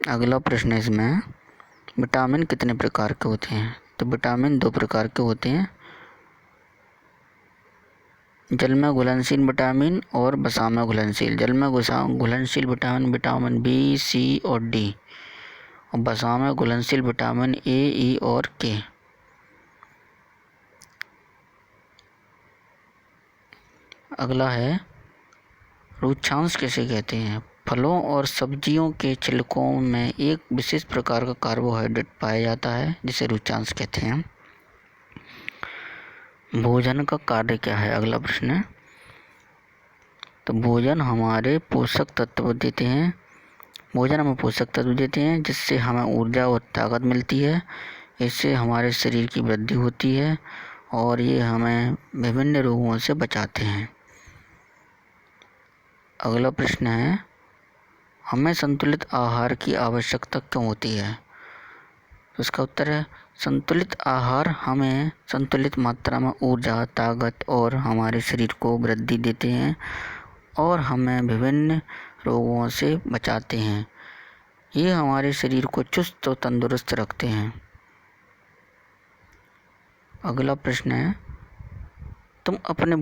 अगला प्रश्न है इसमें, विटामिन कितने प्रकार के होते हैं? तो विटामिन 2 प्रकार के होते हैं, जल में घुलनशील विटामिन और वसा में घुलनशील। जल में घुलनशील विटामिन विटामिन बी, सी और डी, और वसा में घुलनशील विटामिन ए, ई और के। अगला है, रुक्षांश किसे कहते हैं? फलों और सब्जियों के छिलकों में एक विशेष प्रकार का कार्बोहाइड्रेट पाया जाता है जिसे रुक्षांश कहते हैं। भोजन का कार्य क्या है? अगला प्रश्न है। तो भोजन हमारे पोषक तत्व देते हैं, भोजन हमें पोषक तत्व देते हैं जिससे हमें ऊर्जा और ताकत मिलती है। इससे हमारे शरीर की वृद्धि होती है और ये हमें विभिन्न रोगों से बचाते हैं। अगला प्रश्न है, हमें संतुलित आहार की आवश्यकता क्यों होती है? तो इसका उत्तर है, संतुलित आहार हमें संतुलित मात्रा में ऊर्जा, ताकत और हमारे शरीर को वृद्धि देते हैं और हमें विभिन्न रोगों से बचाते हैं। ये हमारे शरीर को चुस्त और तंदुरुस्त रखते हैं। अगला प्रश्न है, तुम अपने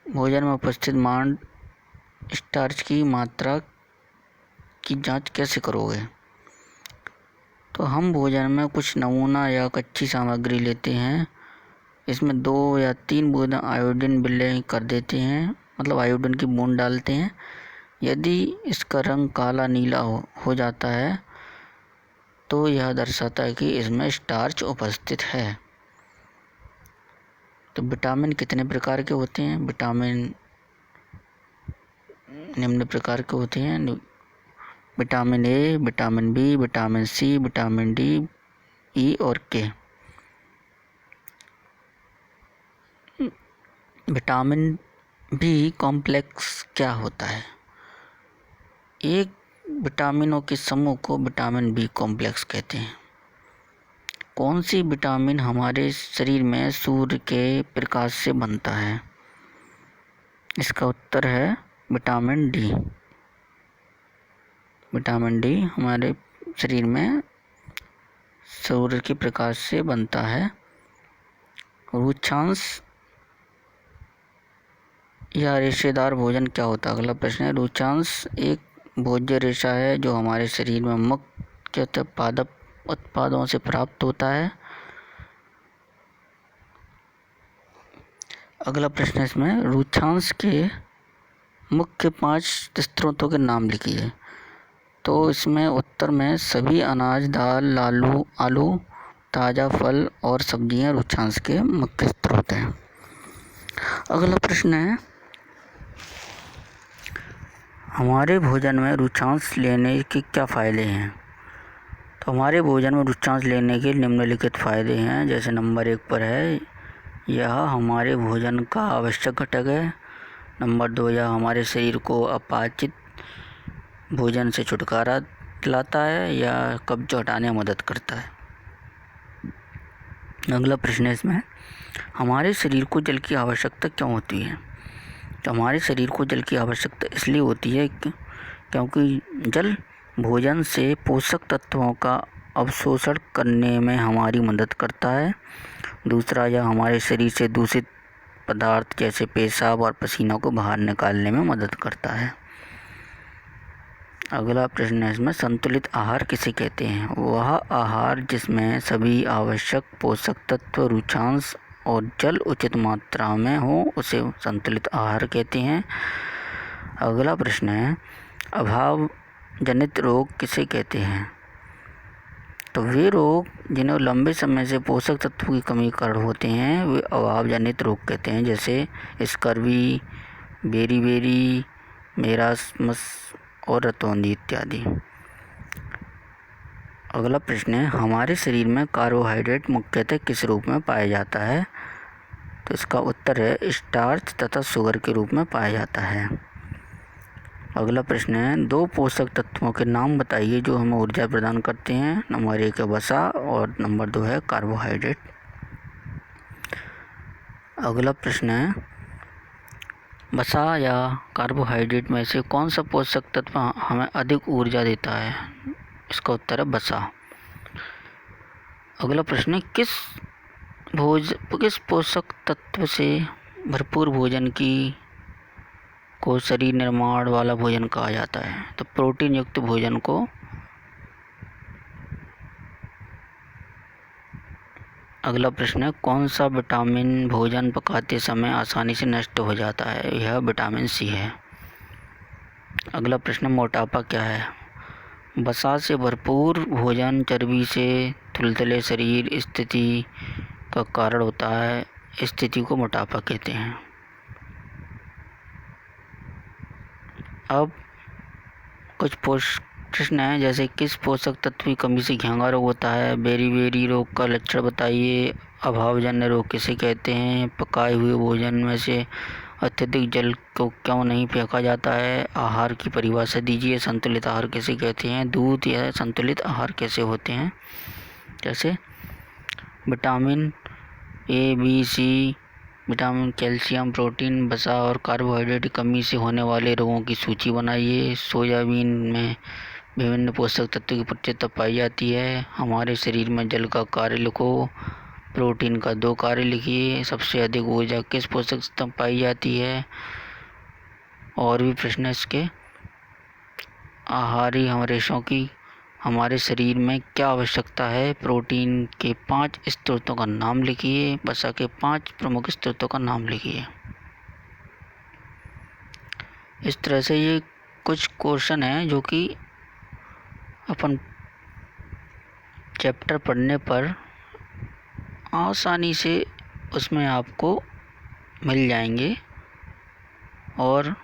भोजन में उपस्थित मांड स्टार्च की मात्रा की जांच कैसे करोगे? तो हम भोजन में कुछ नमूना या कच्ची सामग्री लेते हैं, इसमें 2 या 3 बूंद आयोडीन विलय कर देते हैं, मतलब आयोडीन की बूंद डालते हैं। यदि इसका रंग काला नीला हो जाता है तो यह दर्शाता है कि इसमें स्टार्च उपस्थित है। तो विटामिन कितने प्रकार के होते हैं? विटामिन निम्न प्रकार के होते हैं, vitamin A, vitamin B, vitamin C, vitamin D, E और के। विटामिन बी कॉम्प्लेक्स क्या होता है? एक विटामिनों के समूह को विटामिन बी कॉम्प्लेक्स कहते हैं। कौन सी विटामिन हमारे शरीर में सूर्य के प्रकाश से बनता है? इसका उत्तर है विटामिन डी। विटामिन डी हमारे शरीर में सूर्य के प्रकाश से बनता है। रुक्षांश या रेशेदार भोजन क्या होता है? अगला प्रश्न है, रुक्षांश एक भोज्य रेशा है जो हमारे शरीर में मुख्यतः पादप उत्पादों से प्राप्त होता है। अगला प्रश्न है इसमें, रुक्षांश के मुख्य 5 स्रोतों के नाम लिखिए। तो इसमें उत्तर में सभी अनाज, दाल, आलू, ताज़ा फल और सब्जियां रुक्षांश के मुख्य स्रोत हैं। अगला प्रश्न है, हमारे भोजन में रुक्षांश लेने के क्या फ़ायदे हैं? तो हमारे भोजन में रुक्षांश लेने के निम्नलिखित फ़ायदे हैं। जैसे नंबर 1 पर है, यह हमारे भोजन का आवश्यक घटक है। नंबर 2, यह हमारे शरीर को अपाचित भोजन से छुटकारा दिलाता है या कब्ज हटाने में मदद करता है। अगला प्रश्न है इसमें, हमारे शरीर को जल की आवश्यकता क्यों होती है? तो हमारे शरीर को जल की आवश्यकता इसलिए होती है क्योंकि जल भोजन से पोषक तत्वों का अवशोषण करने में हमारी मदद करता है। दूसरा, यह हमारे शरीर से दूषित पदार्थ जैसे पेशाब और पसीना को बाहर निकालने में मदद करता है। अगला प्रश्न है इसमें, संतुलित आहार किसे कहते हैं? वह आहार जिसमें सभी आवश्यक पोषक तत्व, रुक्षांश और जल उचित मात्रा में हो उसे संतुलित आहार कहते हैं। अगला प्रश्न है, अभाव जनित रोग किसे कहते हैं? तो वे रोग जिन्हें लंबे समय से पोषक तत्वों की कमी के कारण होते हैं वे अभाव जनित रोग कहते हैं, जैसे स्कर्वी, बेरी, मेरास्मस और रतौंधी इत्यादि। अगला प्रश्न है, हमारे शरीर में कार्बोहाइड्रेट मुख्यतः किस रूप में पाया जाता है? तो इसका उत्तर है स्टार्च तथा शुगर के रूप में पाया जाता है। अगला प्रश्न है, 2 पोषक तत्वों के नाम बताइए जो हमें ऊर्जा प्रदान करते हैं। नंबर 1 है वसा और नंबर 2 है कार्बोहाइड्रेट। अगला प्रश्न है, वसा या कार्बोहाइड्रेट में से कौन सा पोषक तत्व हमें अधिक ऊर्जा देता है? इसका उत्तर है वसा। अगला प्रश्न है, किस पोषक तत्व से भरपूर भोजन को शरीर निर्माण वाला भोजन कहा जाता है? तो प्रोटीन युक्त भोजन को अगला प्रश्न है, कौन सा विटामिन भोजन पकाते समय आसानी से नष्ट हो जाता है? यह विटामिन सी है। अगला प्रश्न, मोटापा क्या है? वसा से भरपूर भोजन चर्बी से तुलतुले शरीर स्थिति का कारण होता है। इस स्थिति को मोटापा कहते हैं। अब कुछ प्रश्न हैं, जैसे किस पोषक तत्व की कमी से घेंगा रोग होता है? बेरी रोग का लक्षण बताइए। अभावजन्य रोग किसे कहते हैं? पकाए हुए भोजन में से अत्यधिक जल को क्यों नहीं फेंका जाता है? आहार की परिभाषा दीजिए। संतुलित आहार किसे कहते हैं? दूध या संतुलित आहार कैसे होते हैं? जैसे vitamin A, B, C, vitamin, calcium, protein, वसा और कार्बोहाइड्रेट की कमी से होने वाले रोगों की सूची बनाइए। सोयाबीन में विभिन्न पोषक तत्वों की प्रचुरता पाई जाती है। हमारे शरीर में जल का कार्य लिखो। प्रोटीन का 2 कार्य लिखिए। सबसे अधिक ऊर्जा किस पोषक तत्व में पाई जाती है? और भी प्रश्न इसके। आहारी रेशों की हमारे शरीर में क्या आवश्यकता है? प्रोटीन के 5 स्रोतों का नाम लिखिए। वसा के 5 प्रमुख स्रोतों का नाम लिखिए। इस तरह से ये कुछ क्वेश्चन हैं जो कि अपन चैप्टर पढ़ने पर आसानी से उसमें आपको मिल जाएंगे। और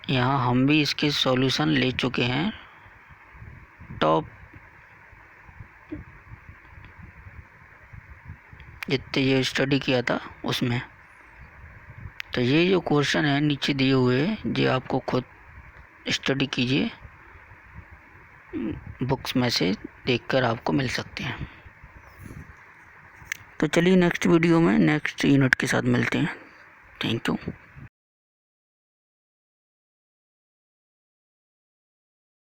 यहाँ हम भी इसके सॉल्यूशन ले चुके हैं टॉप जितने ये स्टडी किया था उसमें। तो ये जो क्वेश्चन है नीचे दिए हुए, ये आपको खुद स्टडी कीजिए, बुक्स में से देखकर आपको मिल सकते हैं। तो चलिए नेक्स्ट वीडियो में नेक्स्ट यूनिट के साथ मिलते हैं। Thank you.